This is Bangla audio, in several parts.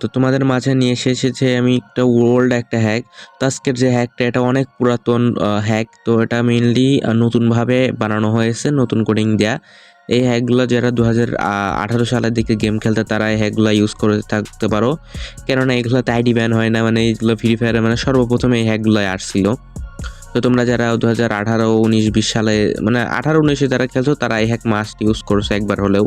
তো তোমাদের মাঝে নিয়ে এসেছে আমি একটা হ্যাক। তো আজকের যে হ্যাকটা এটা অনেক পুরাতন হ্যাক। তো এটা মেইনলি নতুনভাবে বানানো হয়েছে, নতুন কোডিং দেয়া। এই হ্যাকগুলো যারা 2018 সালের দিকে গেম খেলতে তারা এই হ্যাকগুলো ইউজ করে থাকতে পারো, কেননা এগুলোতে আইডি ব্যান হয় না। মানে এইগুলো ফ্রি ফায়ারে মানে সর্বপ্রথম এই হ্যাকগুলোই আসছিল। তো তোমরা যারা 2018, 19, 20 সালে মানে 18-19-এ যারা খেলছো তারা এই হ্যাক মাস্ট ইউজ করছো একবার হলেও।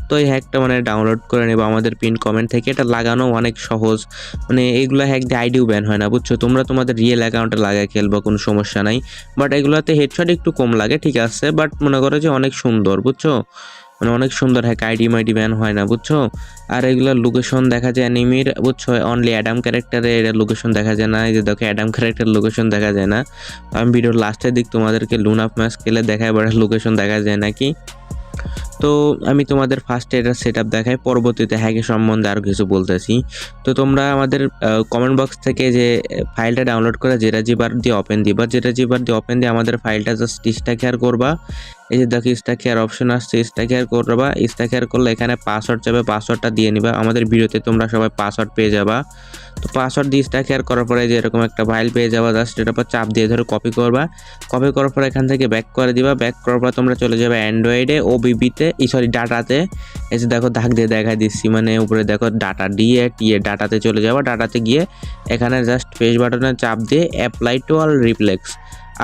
তো এই হ্যাকটা মানে ডাউনলোড করে নেবা আমাদের পিন কমেন্ট থেকে। এটা লাগানো অনেক সহজ। মানে এইগুলো হ্যাক দিয়ে আইডিও ব্যান হয় না, বুঝছো। তোমরা তোমাদের রিয়েল অ্যাকাউন্টে লাগায় খেলবা, কোনো সমস্যা নাই। বাট এগুলোতে হেডশট একটু কম লাগে, ঠিক আছে, বাট মনে করো যে অনেক সুন্দর, বুঝছো। মানে অনেক সুন্দর হ্যাক, আইডি মাইডি ব্যান হয় না, বুঝছো। আর এগুলোর লোকেশন দেখা যায় এনিমির, বুঝছো। অনলি অ্যাডাম ক্যারেক্টারে এর লোকেশন দেখা যায় না। এই যে দেখো অ্যাডাম ক্যারেক্টার লোকেশন দেখা যায় না। আমি ভিডিওর লাস্টের দিক তোমাদেরকে লুন আপ ম্যাচ খেলে দেখাই, বাট লোকেশন দেখা যায় নাকি। তো আমি তোমাদের ফার্স্টে এটা সেট আপ দেখাই, পরবর্তীতে হ্যাকের সম্বন্ধে আরও কিছু বলতেছি। তো তোমরা আমাদের কমেন্ট বক্স থেকে যে ফাইলটা ডাউনলোড করে জেরাজিবার দিয়ে ওপেন দিবা। জেরাজিবার দিয়ে ওপেন দিয়ে আমাদের ফাইলটা জাস্ট স্ট্যাকার করবা। এই যে দেখো স্ট্যাকার অপশন আসছে, স্ট্যাকার করবা। স্ট্যাকার করলে এখানে পাসওয়ার্ড যাবে, পাসওয়ার্ডটা দিয়ে নিবা। আমাদের ভিডিওতে তোমরা সবাই পাসওয়ার্ড পেয়ে যাবা। তো পাসওয়ার্ড দিয়ে স্ট্যাকার করার পরে যে এরকম একটা ফাইল পেয়ে যাবা, জাস্ট এটার পর চাপ দিয়ে ধরে কপি করবা। কপি করার পর এখান থেকে ব্যাক করে দিবা। ব্যাক করার পর তোমরা চলে যাবে অ্যান্ড্রয়েডে, ওবিবিতে, ডাটাতে। এই যে দেখো দাগ দিয়ে দেখা দিচ্ছি, মানে উপরে দেখো ডাটা দিয়ে ডাটাতে চলে যাবা। ডাটাতে গিয়ে এখানে জাস্ট পেজ বাটনে চাপ দিয়ে অ্যাপ্লাই টু অল রিফ্লেক্স।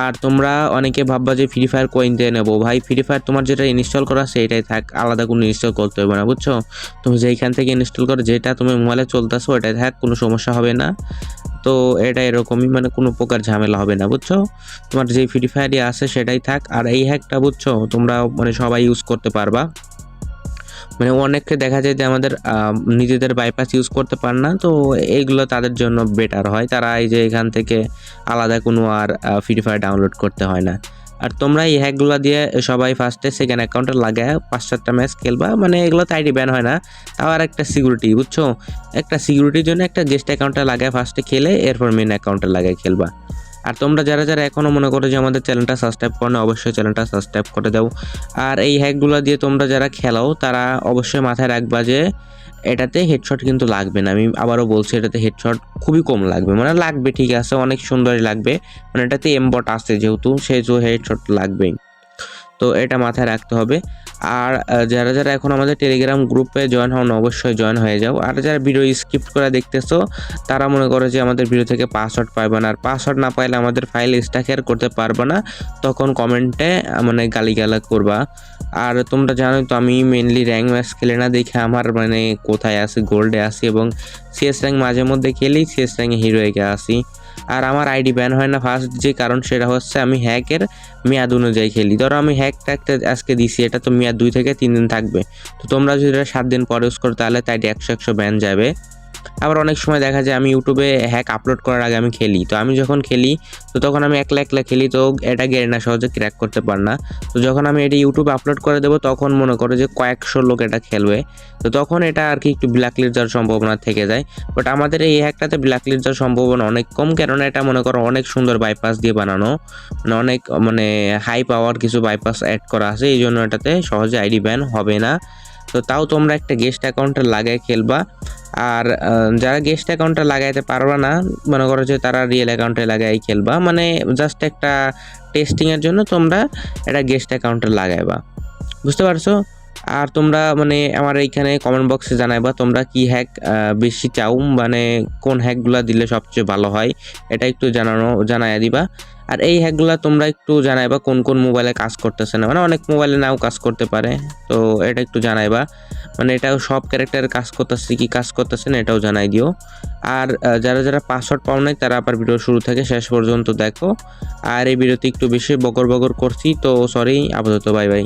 আর তোমরা অনেকে ভাববা যে ফ্রি ফায়ার কোয়েন দিয়ে নেবো। ভাই, ফ্রি ফায়ার তোমার যেটা ইনস্টল করা সেইটাই থাক, আলাদা কোনো ইনস্টল করতে হবে না, বুঝছো। তুমি যেইখান থেকে ইনস্টল করো, যেটা তুমি মোবাইলে চলতেছো ওইটাই থাক, কোনো সমস্যা হবে না। তো এটা এরকমই, মানে কোনো প্রকার ঝামেলা হবে না, বুঝছো। তোমার যে ফ্রি ফায়ারই আছে সেটাই থাক। আর এই হ্যাকটা, বুঝছো, তোমরা মানে সবাই ইউজ করতে পারবা। মানে অনেককে দেখা যায় যে আমাদের নিজেদের বাইপাস ইউজ করতে পারে না, তো এইগুলো তাদের জন্য বেটার হয়। তারা এই যে এখান থেকে আলাদা কোনো আর ফ্রি ফায়ার ডাউনলোড করতে হয় না। আর তোমরা এই হ্যাকগুলো দিয়ে সবাই ফার্স্টে সেকেন্ড অ্যাকাউন্টে লাগায় 5-7টা ম্যাচ খেলবা। মানে এগুলোতে আইডি ব্যান হয় না, তাও আর একটা সিকিউরিটি, বুঝছো। একটা সিকিউরিটির জন্য একটা গেস্ট অ্যাকাউন্টে লাগায় ফার্স্টে খেলে, এরপর মেন অ্যাকাউন্টে লাগায় খেলবা। আর তোমরা যারা যারা এখনও মনে করো যে আমাদের চ্যানেলটা সাবস্ক্রাইব করো না, অবশ্যই চ্যানেলটা সাবস্ক্রাইব করে দাও। আর এই হ্যাকগুলো দিয়ে তোমরা যারা খেলাও তারা অবশ্যই মাথায় রাখবা যে এটাতে হেডশট কিন্তু লাগবে না। আমি আবারও বলছি, এটাতে হেডশট খুবই কম লাগবে। মানে লাগবে, ঠিক আছে, অনেক সুন্দরই লাগবে। মানে এটাতে এমবট আছে যেহেতু, সেই যে হেডশট লাগবেই। তো এটা মাথায় রাখতে হবে। আর যারা যারা এখন আমাদের টেলিগ্রাম গ্রুপে জয়েন হন, অবশ্যই জয়েন হয়ে যাও। আর যারা ভিডিও স্কিপ করে দেখতেছো তারা মনে করো যে আমাদের ভিডিও থেকে পাসওয়ার্ড পাইবে না। আর পাসওয়ার্ড না পাইলে আমাদের ফাইল স্ট্যাকার করতে পারবে না, তখন কমেন্টে মানে গালিগালা করবা। আর তোমরা জানোই তো আমি মেনলি র্যাঙ্ক ম্যাচ খেলে না, দেখে আমার মানে কোথায় আসি, গোল্ডে আসি, এবং সিএস র্যাঙ্ক মাঝে মধ্যে খেলেই সিএস র্যাঙ্কে হিরোইকে আসি। আর আমার আইডি ব্যান হয় না ফার্স্ট যে কারণ সেটা হচ্ছে আমি হ্যাকের মেয়াদ অনুযায়ী খেলি। ধরো আমি হ্যাকটা একটা আজকে দিছি, এটা তো মেয়াদ 2 থেকে 3 দিন থাকবে। তো তোমরা যদি এটা 7 দিন পরে ইউজ করো তাহলে তাই 100 ব্যান যাবে। আবার অনেক সময় দেখা যায় আমি ইউটিউবে হ্যাক আপলোড করার আগে আমি খেলি। তো আমি যখন খেলি তো তখন আমি একলা একলা খেলি, তো এটা গেরিনা সহজে ক্র্যাক করতে পার না। তো যখন আমি এটা ইউটিউবে আপলোড করে দেবো তখন মনে করো যে কয়েকশো লোক এটা খেলবে। তো তখন এটা আর কি একটু ব্ল্যাকলিস্ট যাওয়ার সম্ভাবনা থেকে যায়। বাট আমাদের এই হ্যাকটাতে ব্ল্যাকলিস্ট যাওয়ার সম্ভাবনা অনেক কম, কেননা এটা মনে করো অনেক সুন্দর বাইপাস দিয়ে বানানো। মানে অনেক মানে হাই পাওয়ার কিছু বাইপাস অ্যাড করা আছে, এই জন্য এটাতে সহজে আইডি ব্যান হবে না। তো তাও তোমরা একটা গেস্ট অ্যাকাউন্টে লাগাই খেলবা। আর যারা গেস্ট অ্যাকাউন্টে লাগাইতে পারবা না, মনে করো যে তারা রিয়েল অ্যাকাউন্টে লাগাই খেলবা। মানে জাস্ট একটা টেস্টিংয়ের জন্য তোমরা এটা গেস্ট অ্যাকাউন্টে লাগাইবা, বুঝতে পারছো। আর তোমরা মানে আমার এইখানে কমেন্ট বক্সে জানাইবা তোমরা কি হ্যাক বেশি চাও, মানে কোন হ্যাকগুলা দিলে সবচেয়ে ভালো হয়, এটা একটু জানাইয়া দিবা। আর এই হ্যাকগুলা তোমরা একটু জানাইবা কোন কোন মোবাইলে কাজ করতেছে না, মানে অনেক মোবাইলে নাও কাজ করতে পারে। তো এটা একটু জানাইবা, মানে এটাও সব ক্যারেক্টারে কাজ করতেছে কি কাজ করতেছে না এটাও জানাই দিও। আর যারা যারা পাসওয়ার্ড পাও নাই তারা আবার ভিডিও শুরু থেকে শেষ পর্যন্ত দেখো। আর এই ভিডিওতে একটু বেশি বকর বকর করছি, তো সরি, আপাতত বাই বাই।